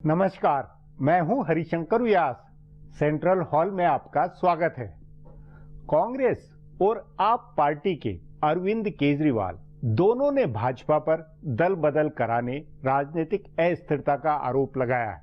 नमस्कार, मैं हूं हरिशंकर व्यास। सेंट्रल हॉल में आपका स्वागत है। कांग्रेस और आप पार्टी के अरविंद केजरीवाल दोनों ने भाजपा पर दल बदल कराने राजनीतिक अस्थिरता का आरोप लगाया है।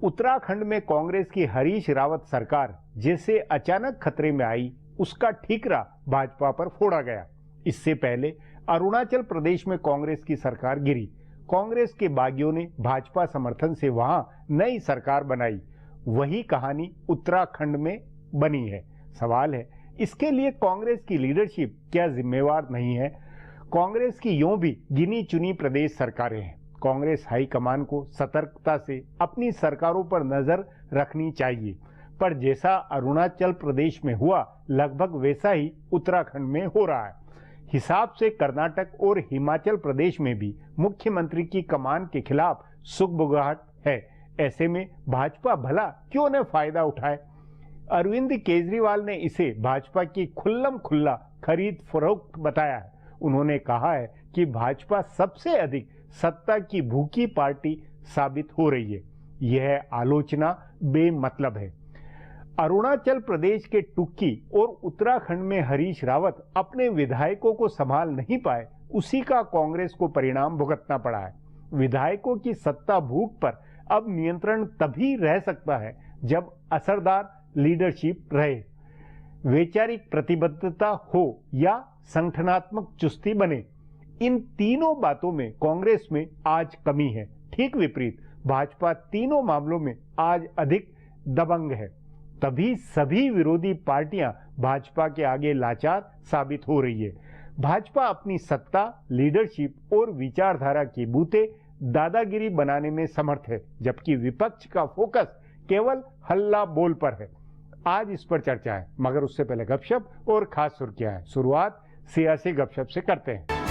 उत्तराखंड में कांग्रेस की हरीश रावत सरकार जैसे अचानक खतरे में आई, उसका ठीकरा भाजपा पर फोड़ा गया। इससे पहले अरुणाचल प्रदेश में कांग्रेस की सरकार गिरी। कांग्रेस के बागियों ने भाजपा समर्थन से वहां नई सरकार बनाई। वही कहानी उत्तराखंड में बनी है। सवाल है, इसके लिए कांग्रेस की लीडरशिप क्या जिम्मेवार नहीं है? कांग्रेस की यूं भी गिनी चुनी प्रदेश सरकारें हैं। कांग्रेस हाईकमान को सतर्कता से अपनी सरकारों पर नजर रखनी चाहिए, पर जैसा अरुणाचल प्रदेश में हुआ, लगभग वैसा ही उत्तराखंड में हो रहा है। हिसाब से कर्नाटक और हिमाचल प्रदेश में भी मुख्यमंत्री की कमान के खिलाफ सुगबुगाहट है। ऐसे में भाजपा भला क्यों न फायदा उठाए? अरविंद केजरीवाल ने इसे भाजपा की खुल्लम खुल्ला खरीद फरोख्त बताया है। उन्होंने कहा है कि भाजपा सबसे अधिक सत्ता की भूखी पार्टी साबित हो रही है। यह आलोचना बेमतलब है। अरुणाचल प्रदेश के टुक्की और उत्तराखंड में हरीश रावत अपने विधायकों को संभाल नहीं पाए, उसी का कांग्रेस को परिणाम भुगतना पड़ा है। विधायकों की सत्ता भूख पर अब नियंत्रण तभी रह सकता है जब असरदार लीडरशिप रहे, वैचारिक प्रतिबद्धता हो या संगठनात्मक चुस्ती बने। इन तीनों बातों में कांग्रेस में आज कमी है। ठीक विपरीत, भाजपा तीनों मामलों में आज अधिक दबंग है। तभी सभी विरोधी पार्टियां भाजपा के आगे लाचार साबित हो रही है। भाजपा अपनी सत्ता, लीडरशिप और विचारधारा के बूते दादागिरी बनाने में समर्थ है, जबकि विपक्ष का फोकस केवल हल्ला बोल पर है। आज इस पर चर्चा है, मगर उससे पहले गपशप और खास सुर्खियां हैं। शुरुआत सियासी गपशप से करते हैं।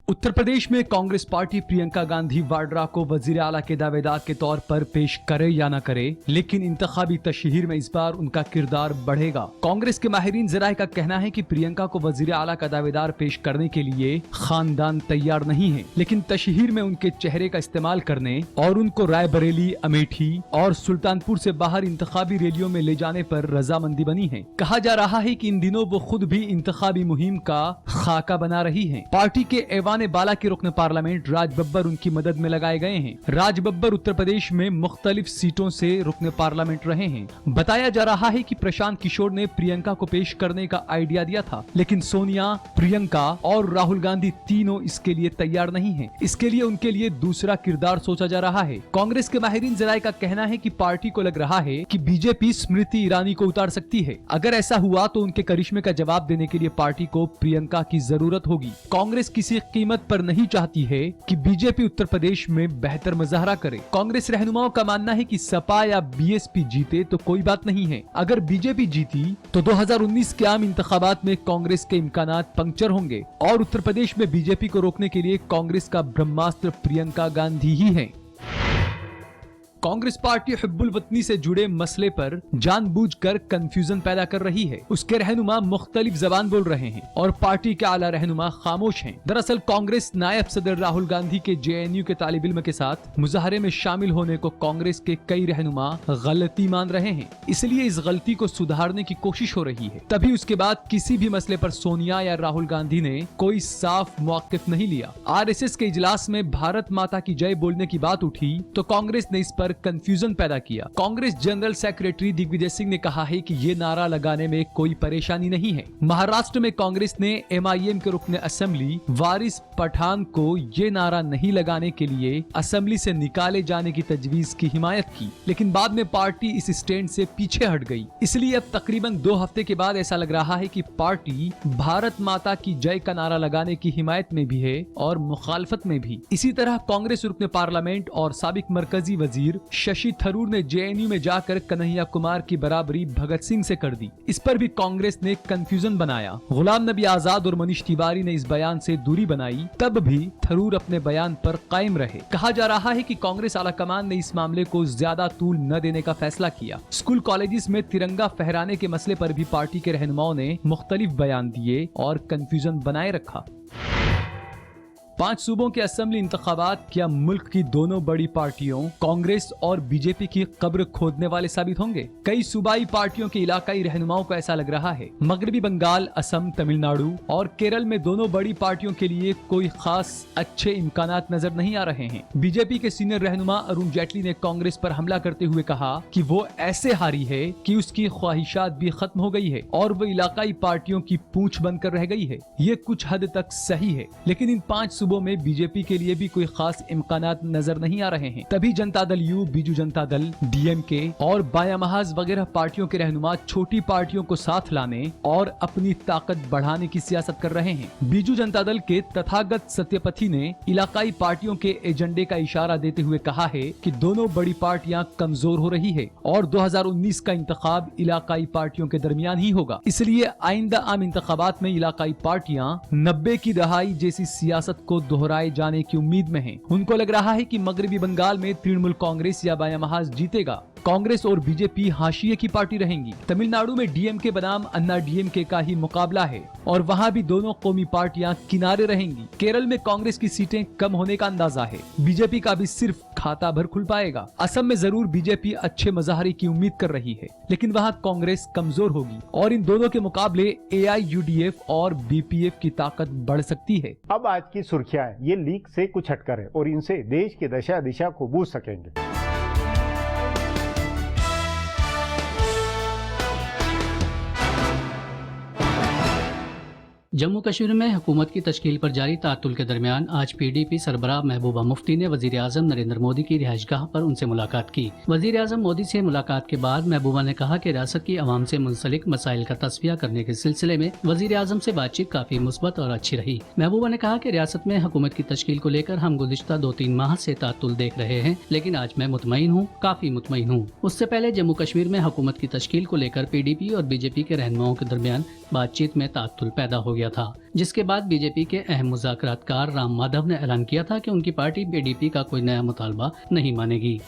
उत्तर प्रदेश में कांग्रेस पार्टी प्रियंका गांधी वाड्रा को वजीर आला के दावेदार के तौर पर पेश करे या न करे, लेकिन इंतखाबी तशहीर में इस बार उनका किरदार बढ़ेगा। कांग्रेस के माहिरीन जराए का कहना है कि प्रियंका को वजीर आला का दावेदार पेश करने के लिए खानदान तैयार नहीं है, लेकिन तशहीर में उनके चेहरे का इस्तेमाल करने और उनको रायबरेली, अमेठी और सुल्तानपुर से बाहर इंतखाबी रैलियों में ले जाने पर रजामंदी बनी है। कहा जा रहा है कि इन दिनों वो खुद भी इंतखाबी मुहिम का खाका बना रही है। पार्टी के ऐवान बाला के रुकन पार्लियामेंट राज बब्बर उनकी मदद में लगाए गए हैं। राज बब्बर उत्तर प्रदेश में मुख्तलिफ सीटों से रुकन पार्लियामेंट रहे हैं। बताया जा रहा है कि प्रशांत किशोर ने प्रियंका को पेश करने का आइडिया दिया था, लेकिन सोनिया, प्रियंका और राहुल गांधी तीनों इसके लिए तैयार नहीं हैं। इसके लिए उनके लिए दूसरा किरदार सोचा जा रहा है। कांग्रेस के माहिरीन जराए का कहना है कि पार्टी को लग रहा है कि बीजेपी स्मृति ईरानी को उतार सकती है। अगर ऐसा हुआ तो उनके करिश्मे का जवाब देने के लिए पार्टी को प्रियंका की जरूरत होगी। कांग्रेस किसी कीमत पर नहीं चाहती है कि बीजेपी उत्तर प्रदेश में बेहतर मुजाहरा करे। कांग्रेस रहनुमाओं का मानना है कि सपा या बीएसपी जीते तो कोई बात नहीं है, अगर बीजेपी जीती तो 2019 के आम इंतखाबात में कांग्रेस के इम्कानात पंक्चर होंगे और उत्तर प्रदेश में बीजेपी को रोकने के लिए कांग्रेस का ब्रह्मास्त्र प्रियंका गांधी ही है। कांग्रेस पार्टी हिब्बुल वतनी से जुड़े मसले पर जानबूझकर कंफ्यूजन पैदा कर रही है। उसके रहनुमा मुख्तलिफ जबान बोल रहे हैं और पार्टी के आला रहनुमा खामोश हैं। दरअसल कांग्रेस नायब सदर राहुल गांधी के जेएनयू के तालिब इल्म के साथ मुजाहरे में शामिल होने को कांग्रेस के कई रहनुमा गलती मान रहे हैं, इसलिए इस गलती को सुधारने की कोशिश हो रही है। तभी उसके बाद किसी भी मसले पर सोनिया या राहुल गांधी ने कोई साफ मौकिफ नहीं लिया। आरएसएस के इजलास में भारत माता की जय बोलने की बात उठी तो कांग्रेस ने इस पर कंफ्यूजन पैदा किया। कांग्रेस जनरल सेक्रेटरी दिग्विजय सिंह ने कहा है कि ये नारा लगाने में कोई परेशानी नहीं है। महाराष्ट्र में कांग्रेस ने एमआईएम के रुकने असेंबली वारिस पठान को ये नारा नहीं लगाने के लिए असेंबली से निकाले जाने की तजवीज की हिमायत की, लेकिन बाद में पार्टी इस स्टैंड से पीछे हट गई। इसलिए अब तकरीबन 2 हफ्ते के बाद ऐसा लग रहा है कि पार्टी भारत माता की जय का नारा लगाने की हिमायत में भी है और मुखालफत में भी। इसी तरह कांग्रेस रुकने पार्लियामेंट और साबिक मरकजी वजीर फिर शशि थरूर ने जेएनयू में जाकर कन्हैया कुमार की बराबरी भगत सिंह से कर दी। इस पर भी कांग्रेस ने कंफ्यूजन बनाया। गुलाम नबी आजाद और मनीष तिवारी ने इस बयान से दूरी बनाई, तब भी थरूर अपने बयान पर कायम रहे। कहा जा रहा है कि कांग्रेस आलाकमान ने इस मामले को ज्यादा तूल न देने का फैसला किया। स्कूल कॉलेजेस में तिरंगा फहराने के मसले पर भी पार्टी के रहनुमाओं ने मुख्तलिफ बयान दिए और कंफ्यूजन बनाए रखा। 5 सूबों के असेंबली इंतखाबात क्या मुल्क की दोनों बड़ी पार्टियों कांग्रेस और बीजेपी की कब्र खोदने वाले साबित होंगे? कई सूबाई पार्टियों के इलाकाई रहनुमाओं को ऐसा लग रहा है। मगरबी बंगाल, असम, तमिलनाडु और केरल में दोनों बड़ी पार्टियों के लिए कोई खास अच्छे इम्कानात नजर नहीं आ रहे हैं। बीजेपी के सीनियर रहनुमा अरुण जेटली ने कांग्रेस पर हमला करते हुए कहा कि वो ऐसे हारी है कि उसकी ख्वाहिशात भी खत्म हो गई है और वो इलाकाई पार्टियों की पूंछ बनकर रह गई है। ये कुछ हद तक सही है, लेकिन इन 5 सूबों में बीजेपी के लिए भी कोई खास इम्कानात नजर नहीं आ रहे हैं। तभी जनता दल यू, बीजू जनता दल, डीएमके और बायां महाज वगैरह पार्टियों के रहनुमा छोटी पार्टियों को साथ लाने और अपनी ताकत बढ़ाने की सियासत कर रहे हैं। बीजू जनता दल के तथागत सत्यपथी ने इलाकाई पार्टियों के एजेंडे का इशारा देते हुए कहा है कि दोनों बड़ी पार्टियां कमजोर हो रही है और 2019 का इंतखाब इलाकाई पार्टियों के दरमियान ही होगा। इसलिए आइंदा आम इंतखाबात में इलाकाई पार्टियां 90 की दहाई जैसी सियासत को दोहराए जाने की उम्मीद में हैं। उनको लग रहा है कि मगरबी बंगाल में तृणमूल कांग्रेस या बायां महाज जीतेगा। कांग्रेस और बीजेपी हाशिए की पार्टी रहेंगी। तमिलनाडु में डीएमके बनाम अन्ना डीएमके का ही मुकाबला है और वहां भी दोनों कौमी पार्टियां किनारे रहेंगी। केरल में कांग्रेस की सीटें कम होने का अंदाजा है। बीजेपी का भी सिर्फ खाता भर खुल पाएगा। असम में जरूर बीजेपी अच्छे मजाहरे की उम्मीद कर रही है, लेकिन वहां कांग्रेस कमजोर होगी और इन दोनों के मुकाबले एआईयूडीएफ और बीपीएफ की ताकत बढ़ सकती है। अब आज की सुर्खियां ये लीक से कुछ हटकर है और इनसे देश की दशा दिशा को बूझ सकेंगे। जम्मू कश्मीर में हुकूमत की तश्कील पर जारी तातुल के दरमियान आज पीडीपी सरबराह महबूबा मुफ्ती ने वजीर आजम नरेंद्र मोदी की रिहाइशगाह पर उनसे मुलाकात की। वजीर आजम मोदी से मुलाकात के बाद महबूबा ने कहा कि रियासत की आवाम से मुंसलिक मसाइल का तस्फिया करने के सिलसिले में वजीर आजम से बातचीत काफी मुस्बत और अच्छी रही। महबूबा ने कहा कि रियासत में हुकूमत की तश्कील को लेकर हम गुज़िश्ता 2-3 माह से तातुल देख रहे हैं, लेकिन आज मैं मुतमईन हूँ, काफी मुतमईन हूँ। उससे पहले जम्मू कश्मीर में हुकूमत की तश्कील को लेकर पीडीपी और बीजेपी के रहनुमाओं के दरमियान बातचीत में तातुल पैदा हो गया था, जिसके बाद बीजेपी के अहम मुज़ाकरातकार राम माधव ने ऐलान किया था कि उनकी पार्टी पीडीपी का कोई नया मुतालबा नहीं मानेगी।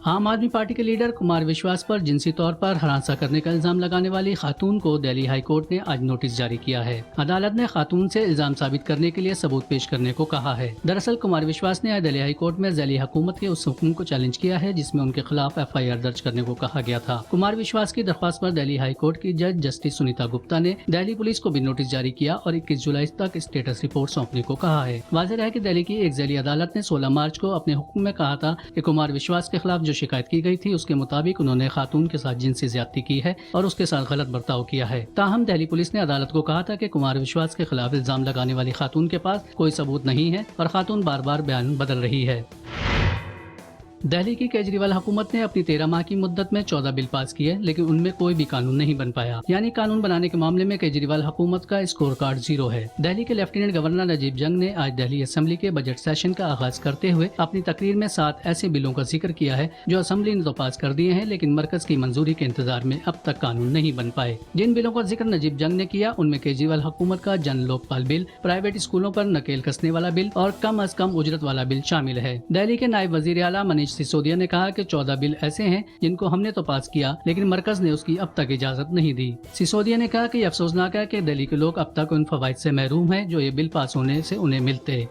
आम आदमी पार्टी के लीडर कुमार विश्वास पर जिनसी तौर पर हरासा करने का इल्जाम लगाने वाली खातून को दिल्ली हाई कोर्ट ने आज नोटिस जारी किया है। अदालत ने खातून से इल्जाम साबित करने के लिए सबूत पेश करने को कहा है। दरअसल कुमार विश्वास ने आज दिल्ली हाई कोर्ट में दिल्ली हुकूमत के उस हुक्म को चैलेंज किया है जिसमें उनके खिलाफ FIR दर्ज करने को कहा गया था। कुमार विश्वास की दरख्वास्त पर दिल्ली हाई कोर्ट की जज जस्टिस सुनीता गुप्ता ने दिल्ली पुलिस को भी नोटिस जारी किया और 21 जुलाई तक स्टेटस रिपोर्ट सौंपने को कहा है। वाज़ेह है कि दिल्ली की एक ज़िली अदालत ने 16 मार्च को अपने हुक्म में कहा था कि कुमार विश्वास के खिलाफ जो शिकायत की गई थी उसके मुताबिक उन्होंने खातून के साथ जिनसी ज्यादती की है और उसके साथ गलत बर्ताव किया है। ताहम दिल्ली पुलिस ने अदालत को कहा था कि कुमार विश्वास के खिलाफ इल्जाम लगाने वाली खातून के पास कोई सबूत नहीं है और खातून बार बार बयान बदल रही है। दिल्ली की केजरीवाल हुकूमत ने अपनी 13 माह की मुद्दत में 14 बिल पास किए, लेकिन उनमें कोई भी कानून नहीं बन पाया। यानी कानून बनाने के मामले में केजरीवाल हुकूमत का स्कोर कार्ड 0 है। दिल्ली के लेफ्टिनेंट गवर्नर नजीब जंग ने आज दिल्ली असेंबली के बजट सेशन का आगाज करते हुए अपनी तकरीर में 7 ऐसे बिलों का जिक्र किया है जो असेंबली ने तो पास कर दिए हैं, लेकिन मरकज की मंजूरी के इंतजार में अब तक कानून नहीं बन पाए। जिन बिलों का जिक्र नजीब जंग ने किया उनमें केजरीवाल हुकूमत का जन लोकपाल बिल, प्राइवेट स्कूलों पर नकेल कसने वाला बिल और कम अज कम उजरत वाला बिल शामिल है। दिल्ली के नायब वजीर आला मनीष सिसोदिया ने कहा कि 14 बिल ऐसे हैं जिनको हमने तो पास किया, लेकिन मरकज ने उसकी अब तक इजाजत नहीं दी। सिसोदिया ने कहा कि अफसोसनाक है कि दिल्ली के लोग अब तक उन फवाइद से महरूम हैं जो ये बिल पास होने से उन्हें मिलते।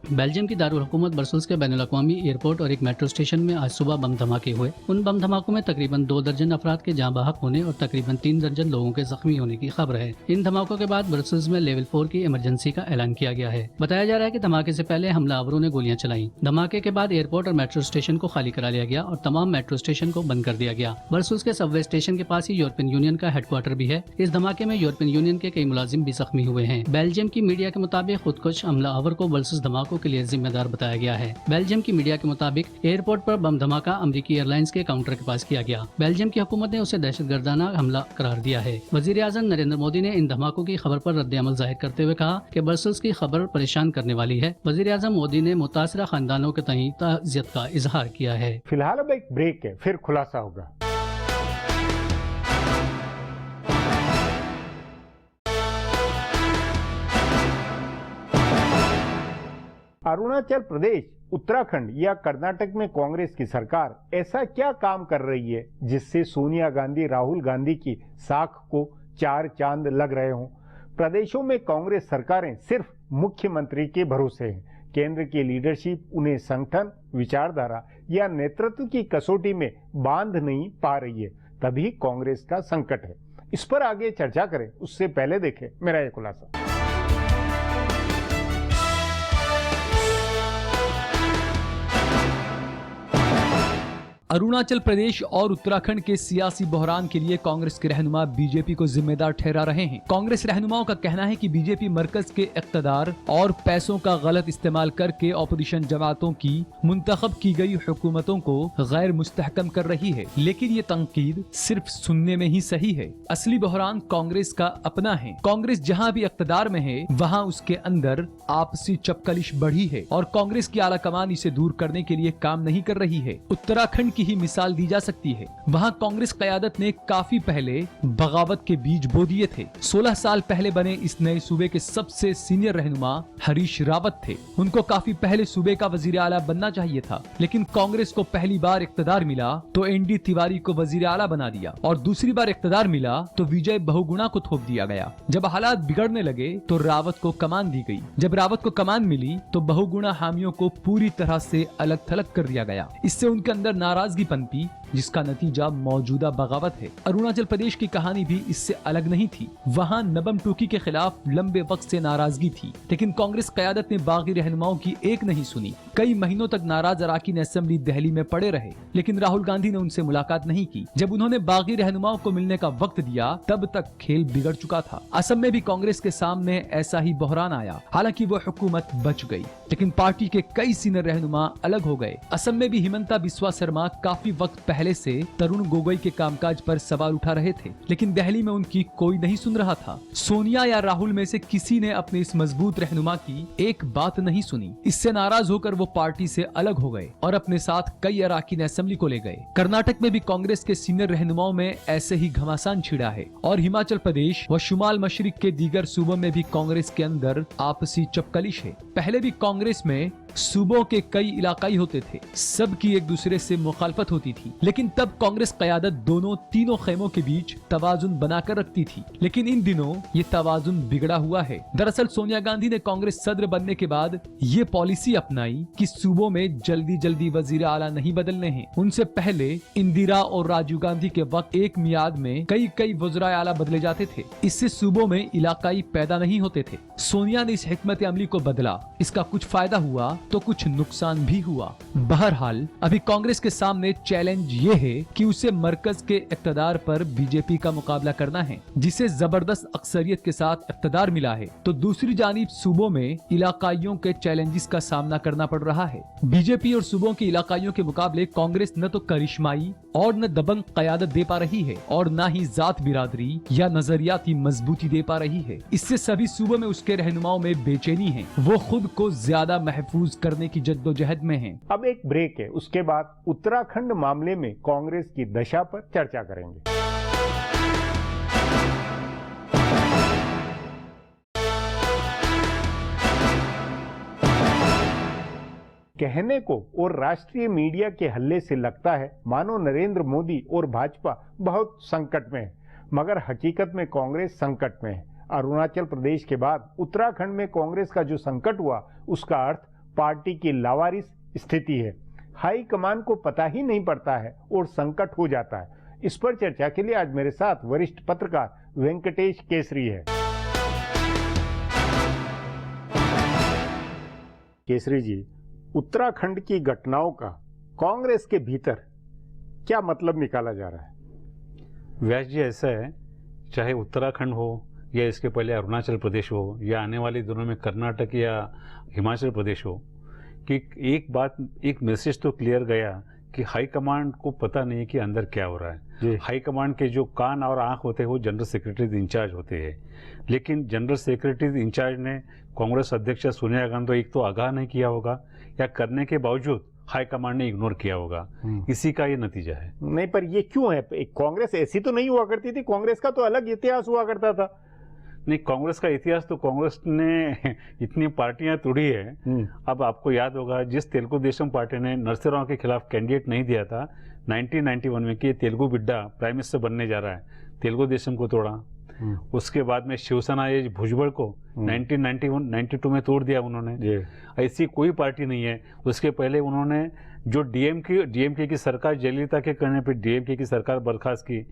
बेल्जियम की दारुल हुकूमत ब्रसेल्स के बैनुल अक़वामी एयरपोर्ट और एक मेट्रो स्टेशन में आज सुबह बम धमाके हुए। उन बम धमाकों में तकरीबन 2 दर्जन अफराद के जाँ बहक होने और तकरीबन 3 दर्जन लोगों के जख्मी होने की खबर है। इन धमाकों के बाद ब्रसेल्स में लेवल 4 की इमरजेंसी का ऐलान किया गया है। बताया जा रहा है कि धमाके से पहले हमलावरों ने गोलियां चलाई। धमाके के बाद एयरपोर्ट और मेट्रो स्टेशन को खाली करा लिया गया और तमाम मेट्रो स्टेशन को बंद कर दिया गया। ब्रसेल्स के सबवे स्टेशन के पास ही यूरोपियन यूनियन का हेडक्वार्टर भी है। इस धमाके में यूरोपियन यूनियन के कई मुलाजिम भी जख्मी हुए हैं। बेल्जियम की मीडिया के मुताबिक खुदकुश हमलावर को ब्रसेल्स धमाकों धमाकों के लिए जिम्मेदार बताया गया है। बेल्जियम की मीडिया के मुताबिक एयरपोर्ट पर बम धमाका अमेरिकी एयरलाइंस के काउंटर के पास किया गया। बेल्जियम की हुकूमत ने उसे दहशतगर्दाना हमला करार दिया है। वजीर आज़म नरेंद्र मोदी ने इन धमाकों की खबर पर रद्द-ए-अमल जाहिर करते हुए कहा कि ब्रसेल्स की खबर परेशान करने वाली है। वजीर आज़म मोदी ने मुतासरा खानदानों के तहत ताज़ियत का इजहार किया है। फिलहाल अब एक ब्रेक है, फिर खुलासा होगा। अरुणाचल प्रदेश, उत्तराखंड या कर्नाटक में कांग्रेस की सरकार ऐसा क्या काम कर रही है जिससे सोनिया गांधी, राहुल गांधी की साख को चार चांद लग रहे हों? प्रदेशों में कांग्रेस सरकारें सिर्फ मुख्यमंत्री के भरोसे हैं। केंद्र की लीडरशिप उन्हें संगठन, विचारधारा या नेतृत्व की कसौटी में बांध नहीं पा रही है, तभी कांग्रेस का संकट है। इस पर आगे चर्चा करें, उससे पहले देखें मेरा ये खुलासा। अरुणाचल प्रदेश और उत्तराखंड के सियासी बहरान के लिए कांग्रेस के रहनुमा बीजेपी को जिम्मेदार ठहरा रहे हैं। कांग्रेस रहनुमाओं का कहना है कि बीजेपी मरकज के इख्तदार और पैसों का गलत इस्तेमाल करके ऑपोजिशन जमातों की मुंतखब की गई हुकूमतों को गैर मुस्तहकम कर रही है, लेकिन ये तंकीद सिर्फ सुनने में ही सही है। असली बहरान कांग्रेस का अपना है। कांग्रेस जहाँ भी इख्तदार में है वहाँ उसके अंदर आपसी चपकलिश बढ़ी है और कांग्रेस की आला कमान इसे दूर करने के लिए काम नहीं कर रही है। उत्तराखंड की ही मिसाल दी जा सकती है। वहाँ कांग्रेस क़यादत ने काफी पहले बगावत के बीज बो दिए थे। 16 साल पहले बने इस नए सूबे के सबसे सीनियर रहनुमा हरीश रावत थे। उनको काफी पहले सूबे का वजीर आला बनना चाहिए था, लेकिन कांग्रेस को पहली बार इख्तदार मिला तो एनडी तिवारी को वजीर आला बना दिया और दूसरी बार इख्तदार मिला तो विजय बहुगुणा को थोप दिया गया। जब हालात बिगड़ने लगे तो रावत को कमान दी गई। जब रावत को कमान मिली तो बहुगुणा हामियों को पूरी तरह से अलग थलग कर दिया गया। इससे उनके अंदर नाराजगी पनपी, जिसका नतीजा मौजूदा बगावत है। अरुणाचल प्रदेश की कहानी भी इससे अलग नहीं थी। वहाँ नबम टूकी के खिलाफ लंबे वक्त से नाराजगी थी, लेकिन कांग्रेस क़यादत ने बागी रहनुमाओं की एक नहीं सुनी। कई महीनों तक नाराज अराकीन असेंबली दिल्ली में पड़े रहे, लेकिन राहुल गांधी ने उनसे मुलाकात नहीं की। जब उन्होंने बागी रहनुमाओं को मिलने का वक्त दिया तब तक खेल बिगड़ चुका था। असम में भी कांग्रेस के सामने ऐसा ही बहरान आया। हालांकि वो हुकूमत बच गई, लेकिन पार्टी के कई सीनियर रहनुमा अलग हो गए। असम में भी हिमंता बिस्वा शर्मा काफी वक्त पहले से तरुण गोगोई के कामकाज पर सवाल उठा रहे थे, लेकिन दिल्ली में उनकी कोई नहीं सुन रहा था। सोनिया या राहुल में से किसी ने अपने इस मजबूत रहनुमा की एक बात नहीं सुनी। इससे नाराज होकर वो पार्टी से अलग हो गए और अपने साथ कई अराकीन असेंबली को ले गए। कर्नाटक में भी कांग्रेस के सीनियर रहनुमाओं में ऐसे ही घमासान छिड़ा है और हिमाचल प्रदेश व शुमाल मशरिक के दीगर सूबों में भी कांग्रेस के अंदर आपसी चपकलिश है। पहले भी कांग्रेस में सूबों के कई इलाकाई होते थे, सबकी एक दूसरे से मुखालफत होती थी, लेकिन तब कांग्रेस क़यादत दोनों तीनों खेमों के बीच तवाजुन बनाकर रखती थी। लेकिन इन दिनों ये तवाजुन बिगड़ा हुआ है। दरअसल सोनिया गांधी ने कांग्रेस सदर बनने के बाद ये पॉलिसी अपनाई कि सूबों में जल्दी जल्दी वजीर आला नहीं बदलने हैं। उनसे पहले इंदिरा और राजीव गांधी के वक्त एक मियाद में कई वज़राए आला बदले जाते थे। इससे सूबों में इलाकाई पैदा नहीं होते थे। सोनिया ने इस हिकमत अमली को बदला। इसका कुछ फायदा हुआ तो कुछ नुकसान भी हुआ। बहरहाल अभी कांग्रेस के सामने चैलेंज ये है कि उसे मरकज के इक़्तिदार पर बीजेपी का मुकाबला करना है, जिसे जबरदस्त अक्सरियत के साथ इक़्तिदार मिला है। तो दूसरी जानिब सूबों में इलाकाइयों के चैलेंजेस का सामना करना पड़ रहा है। बीजेपी और सूबों के इलाकाइयों के मुकाबले कांग्रेस न तो करिश्माई और न दबंग क़यादत दे पा रही है और न ही जात बिरादरी या नजरियाती मजबूती दे पा रही है। इससे सभी सूबों में उसके रहनुमाओं में बेचैनी है। वो खुद को ज्यादा महफूज करने की जद्दोजहद में है। अब एक ब्रेक है, उसके बाद उत्तराखंड मामले में कांग्रेस की दशा पर चर्चा करेंगे। कहने को और राष्ट्रीय मीडिया के हल्ले से लगता है मानो नरेंद्र मोदी और भाजपा बहुत संकट में है, मगर हकीकत में कांग्रेस संकट में है। अरुणाचल प्रदेश के बाद उत्तराखंड में कांग्रेस का जो संकट हुआ उसका अर्थ पार्टी की लावारिस स्थिति है। हाई कमान को पता ही नहीं पड़ता है और संकट हो जाता है। इस पर चर्चा के लिए आज मेरे साथ वरिष्ठ पत्रकार वेंकटेश केसरी है। केसरी जी, उत्तराखंड की घटनाओं का कांग्रेस के भीतर क्या मतलब निकाला जा रहा है? व्यास जी, ऐसा है, चाहे उत्तराखंड हो या इसके पहले अरुणाचल प्रदेश हो या आने वाले दिनों में कर्नाटक या हिमाचल प्रदेश हो, कि एक बात, एक मैसेज तो क्लियर गया कि हाई कमांड को पता नहीं है कि अंदर क्या हो रहा है। हाई कमांड के जो कान और आंख होते हैं वो जनरल सेक्रेटरी इंचार्ज होते हैं, लेकिन जनरल सेक्रेटरी इंचार्ज ने कांग्रेस अध्यक्ष सोनिया गांधी एक तो आगाह नहीं किया होगा या करने के बावजूद हाई कमांड ने इग्नोर किया होगा। इसी का ये नतीजा है। नहीं, पर ये क्यों है? कांग्रेस ऐसी तो नहीं हुआ करती थी, कांग्रेस का तो अलग इतिहास हुआ करता था। नहीं, कांग्रेस का इतिहास तो कांग्रेस ने इतनी पार्टियां तोड़ी है। अब आपको याद होगा जिस तेलुगु देशम पार्टी ने नरसिंह राव के खिलाफ कैंडिडेट नहीं दिया था 1991 में कि तेलुगु बिड्डा प्राइम मिनिस्टर बनने जा रहा है, तेलुगु देशम को तोड़ा। उसके बाद में शिवसेना ये भुजबल को 1992 में तोड़ दिया उन्होंने। ऐसी कोई पार्टी नहीं है। उसके पहले उन्होंने जो डीएमके की सरकार जयललिता के करने पे डीएमके की सरकार बर्खास्त की,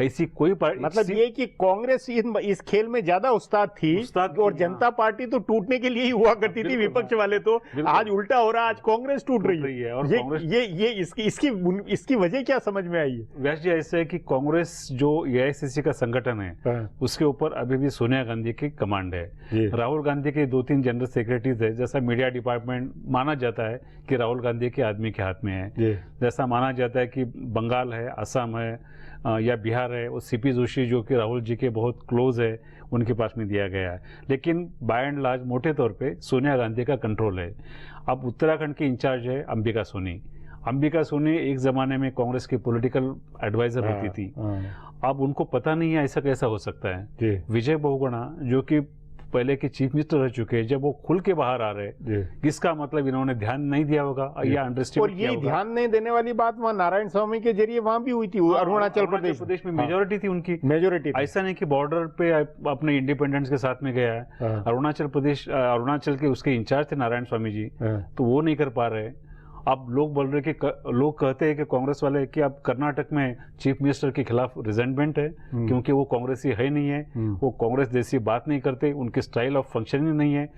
ऐसी कोई पार्टी, मतलब ये कि कांग्रेस इस खेल में ज्यादा उस्ताद थी और जनता पार्टी तो टूटने के लिए ही हुआ करती थी। विपक्ष वाले तो आज उल्टा हो रहा है, आज कांग्रेस टूट रही है। और ये इसकी वजह क्या समझ में आई है? व्यास जी, ऐसे है कि कांग्रेस जो एआईसीसी का संगठन है उसके ऊपर अभी भी सोनिया गांधी की कमांड है। राहुल गांधी के 2-3 जनरल सेक्रेटरीज है। जैसा मीडिया डिपार्टमेंट माना जाता है कि राहुल गांधी के आदमी के हाथ में है, जैसा माना जाता है कि बंगाल है, असम है या बिहार है, वो सीपी जोशी जो कि राहुल जी के बहुत क्लोज है उनके पास में दिया गया है। लेकिन बाय एंड लार्ज मोटे तौर पे सोनिया गांधी का कंट्रोल है। अब उत्तराखंड की इंचार्ज है अंबिका सोनी। अंबिका सोनी एक जमाने में कांग्रेस की पॉलिटिकल एडवाइजर होती थी। अब उनको पता नहीं है ऐसा कैसा हो सकता है। विजय बहुगुणा जो कि पहले के चीफ मिनिस्टर रह चुके हैं, जब वो खुल के बाहर आ रहे, इसका मतलब इन्होंने ध्यान नहीं दिया होगा या अंडरस्टैंड किया होगा। ध्यान नहीं देने वाली बात वहाँ नारायण स्वामी के जरिए वहां भी हुई थी। अरुणाचल प्रदेश में मेजोरिटी थी उनकी, मेजोरिटी। ऐसा नहीं कि बॉर्डर पे अपने इंडिपेंडेंस के साथ में गया है। अरुणाचल के उसके इंचार्ज थे नारायण स्वामी जी, तो वो नहीं कर पा रहे। अब लोग बोल रहे कि लोग कहते हैं कि कांग्रेस वाले कि अब कर्नाटक में चीफ मिनिस्टर के खिलाफ रिजेंटमेंट है क्योंकि वो कांग्रेसी है नहीं है, वो कांग्रेस जैसी बात नहीं करते, उनकी स्टाइल ऑफ फंक्शनिंग नहीं है।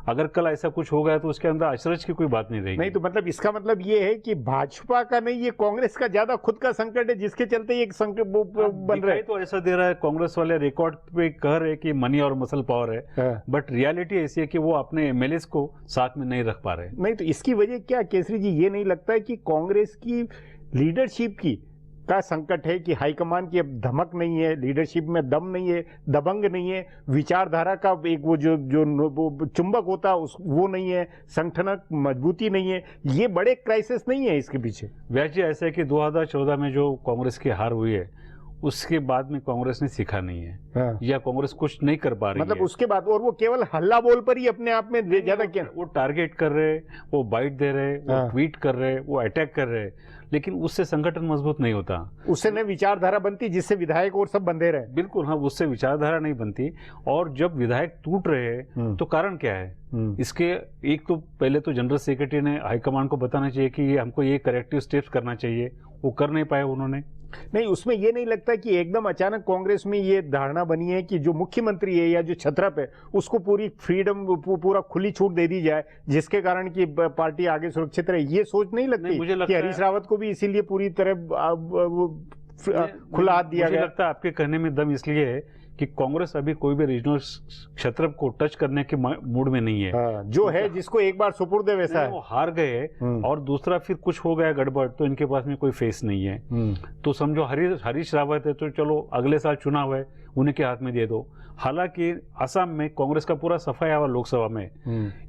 अगर कल ऐसा कुछ हो गया तो उसके अंदर अचरज की कोई बात नहीं रहेगी। नहीं, तो मतलब इसका मतलब ये है कि भाजपा का नहीं, ये कांग्रेस का ज्यादा खुद का संकट है जिसके चलते ये संकट बन रहा है। तो ऐसा दे रहा है, कांग्रेस वाले रिकॉर्ड पे कह रहे हैं कि मनी और मसल पावर है, बट रियलिटी ऐसी है कि वो अपने एमएलए को साथ में नहीं रख पा रहे। नहीं, तो इसकी वजह क्या केसरी जी? ये नहीं लगता है कि कांग्रेस की लीडरशिप की का संकट है कि हाईकमान की अब धमक नहीं है, लीडरशिप में दम नहीं है, दबंग नहीं है, विचारधारा का एक वो जो चुंबक होता है वो नहीं है, संगठनक मजबूती नहीं है। ये बड़े क्राइसिस नहीं है इसके पीछे? व्यास जी, ऐसा है कि 2014 में जो कांग्रेस की हार हुई है उसके बाद में कांग्रेस ने सीखा नहीं है या कांग्रेस कुछ नहीं कर पा रही मतलब है। उसके बाद और वो केवल हल्ला बोल पर ही अपने आप में ज्यादा क्या, वो टारगेट कर रहे, वो बाइट दे रहे, वो ट्वीट कर रहे, वो अटैक कर रहे, लेकिन उससे संगठन मजबूत नहीं होता। उससे न विचारधारा बनती जिससे विधायक और सब बंधे रहे। बिल्कुल, हाँ, उससे विचारधारा नहीं बनती। और जब विधायक टूट रहे हैं तो कारण क्या है इसके? एक तो पहले तो जनरल सेक्रेटरी ने हाईकमान को बताना चाहिए कि हमको ये करेक्टिव स्टेप्स करना चाहिए, वो कर नहीं पाए उन्होंने। नहीं, उसमें ये नहीं लगता कि एकदम अचानक कांग्रेस में ये धारणा बनी है कि जो मुख्यमंत्री है या जो छत्रप है उसको पूरी फ्रीडम, पूरा खुली छूट दे दी जाए जिसके कारण की पार्टी आगे सुरक्षित रहे? ये सोच नहीं लगती मुझे कि हरीश रावत को भी इसीलिए पूरी तरह खुला हाथ दिया गया? मुझे लगता है आपके कहने में दम इसलिए है कि कांग्रेस अभी कोई भी रीजनल क्षेत्र को टच करने के मूड में नहीं है। जो है जिसको एक बार सुपुर्द है वैसा है। वो हार गए और दूसरा फिर कुछ हो गया गड़बड़ तो इनके पास में कोई फेस नहीं है। तो समझो हरीश रावत है तो चलो अगले साल चुनाव है उन्हीं के हाथ में दे दो। हालांकि असम में कांग्रेस का पूरा सफाया हुआ लोकसभा में,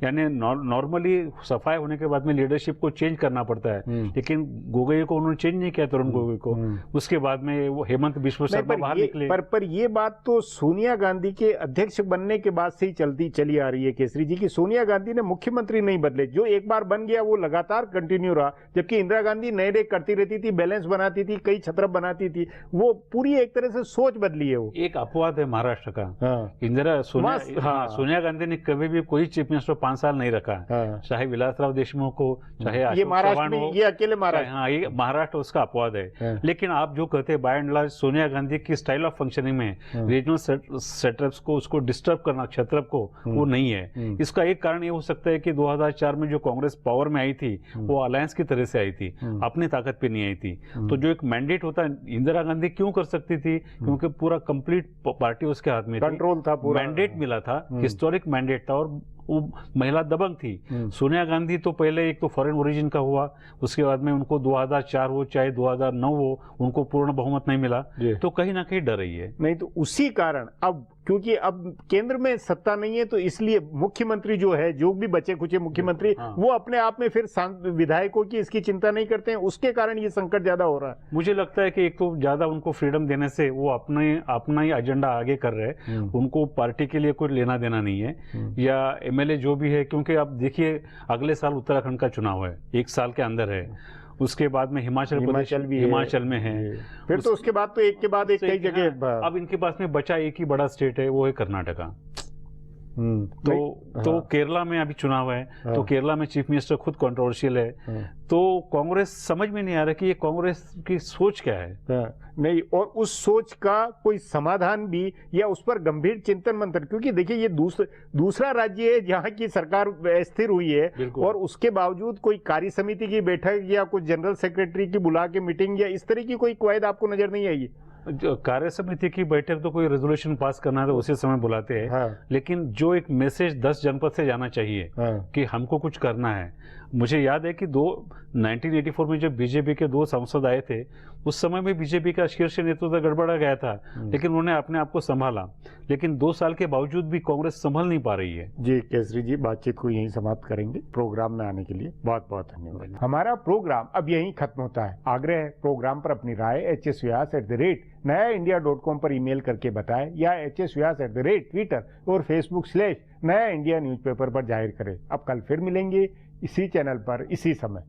यानी नॉर्मली सफाई होने के बाद में लीडरशिप को चेंज करना पड़ता है, लेकिन गोगोई को उन्होंने चेंज नहीं किया, तरुण गोगोई को। उसके बाद में वो हेमंत बिश्व शर्मा बाहर निकले। पर ये बात तो सोनिया गांधी के अध्यक्ष बनने के बाद से ही चली आ रही है केसरी जी की। सोनिया गांधी ने मुख्यमंत्री नहीं बदले, जो एक बार बन गया वो लगातार कंटिन्यू रहा, जबकि इंदिरा गांधी नए नए करती रहती थी, बैलेंस बनाती थी, कई छत्रप बनाती थी। वो पूरी एक तरह से सोच बदली है। वो एक अपवाद है महाराष्ट्र का। सोनिया गांधी ने कभी भी कोई चीफ मिनिस्टर 5 साल नहीं रखा, चाहे विलासराव देशमुख हो, चाहे ये महाराष्ट्र में, ये अकेले महाराष्ट्र। हाँ, ये महाराष्ट्र उसका अपवाद है। लेकिन आप जो कहते हैं by and large Sonia Gandhi की स्टाइल ऑफ फंक्शनिंग में रीजनल सेटअप्स को, उसको डिस्टर्ब करना, क्षेत्र को, वो नहीं है। इसका एक कारण ये हो सकता है कि 2004 में जो कांग्रेस पावर में आई थी वो अलायंस की तरह से आई थी, अपनी ताकत पे नहीं आई थी। तो जो एक मैंडेट होता है, इंदिरा गांधी क्यों कर सकती थी? क्योंकि पूरा कंप्लीट पार्टी उसके हाथ में थी, कंट्रोल था पूरा, मैंडेट मिला था, हिस्टोरिक मैंडेट था, और वो महिला दबंग थी। सोनिया गांधी तो पहले एक तो फॉरेन ओरिजिन का हुआ, उसके बाद में उनको 2004 हो चाहे 2009 हो, उनको पूर्ण बहुमत नहीं मिला, तो कहीं ना कहीं डर रही है। नहीं तो उसी कारण अब, क्योंकि अब केंद्र में सत्ता नहीं है, तो इसलिए मुख्यमंत्री जो है, जो भी बचे कुचे मुख्यमंत्री, वो अपने आप में फिर विधायकों की इसकी चिंता नहीं करते हैं, उसके कारण ये संकट ज्यादा हो रहा है। मुझे लगता है कि एक तो ज्यादा उनको फ्रीडम देने से वो अपना ही एजेंडा आगे कर रहे हैं, उनको पार्टी के लिए कोई लेना देना नहीं है, या एमएलए जो भी है, क्योंकि आप देखिए अगले साल उत्तराखंड का चुनाव है, एक साल के अंदर है, उसके बाद में हिमाचल में है, फिर तो उसके बाद तो एक के बाद एक कई जगह। अब इनके पास में बचा एक ही बड़ा स्टेट है, वो है कर्नाटका। तो केरला में अभी चुनाव है, तो केरला में चीफ मिनिस्टर खुद कंट्रोवर्शियल है, तो कांग्रेस समझ में नहीं आ रहा कि ये कांग्रेस की सोच क्या है। नहीं, और उस सोच का कोई समाधान भी, या उस पर गंभीर चिंतन मंथन, क्योंकि देखिए ये दूसरा राज्य है जहां की सरकार स्थिर हुई है, और उसके बावजूद कोई कार्य समिति की बैठक या कुछ जनरल सेक्रेटरी की बुला के मीटिंग या इस तरह की कोई कवायद आपको नजर नहीं आई? कार्य समिति की बैठक तो कोई रेजोल्यूशन पास करना है तो उसी समय बुलाते हैं, लेकिन जो एक मैसेज 10 जनपद से जाना चाहिए कि हमको कुछ करना है। मुझे याद है कि 1984 में जब बीजेपी के 2 सांसद आए थे, उस समय में बीजेपी का शीर्ष नेतृत्व गड़बड़ा गया था, लेकिन उन्होंने अपने आप को संभाला, लेकिन 2 साल के बावजूद भी कांग्रेस संभल नहीं पा रही है। जी केसरी जी, बातचीत को यहीं समाप्त करेंगे। प्रोग्राम में आने के लिए बहुत बहुत धन्यवाद। हमारा प्रोग्राम अब यहीं खत्म होता है। आग्रह है प्रोग्राम पर अपनी राय hsvyas@nayaindia.com पर ईमेल करके बताएं, या hsvyas@Twitter और Facebook/नया इंडिया न्यूज़पेपर पर जाहिर करें। अब कल फिर मिलेंगे इसी चैनल पर इसी समय।